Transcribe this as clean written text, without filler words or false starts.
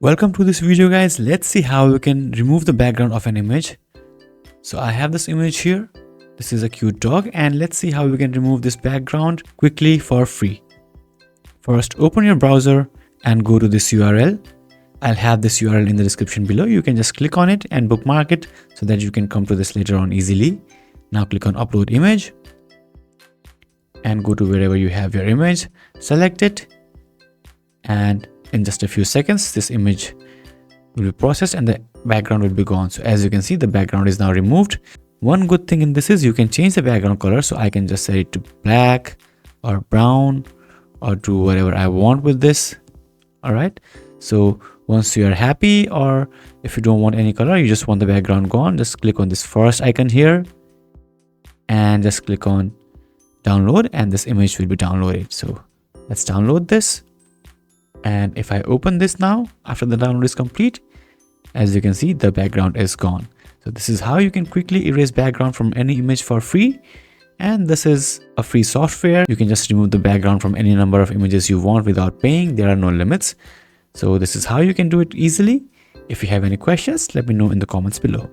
Welcome to this video, guys. Let's see how we can remove the background of an image. So I have this image here. This is a cute dog, and let's see how we can remove this background quickly for free. First, open your browser and go to this URL. I'll have this URL in the description below. You can just click on it and bookmark it so that you can come to this later on easily. Now click on upload image and go to wherever you have your image. Select it, and in just a few seconds this image will be processed and the background will be gone. So as you can see, the background is now removed. One good thing in this is you can change the background color, so I can just set it to black or brown or do whatever I want with this. All right, so once you are happy, or if you don't want any color, you just want the background gone, just click on this first icon here and just click on download, and this image will be downloaded. So let's download this. And if I open this now, after the download is complete, as you can see, the background is gone. So this is how you can quickly erase background from any image for free. And this is a free software. You can just remove the background from any number of images you want without paying. There are no limits. So this is how you can do it easily. If you have any questions, let me know in the comments below.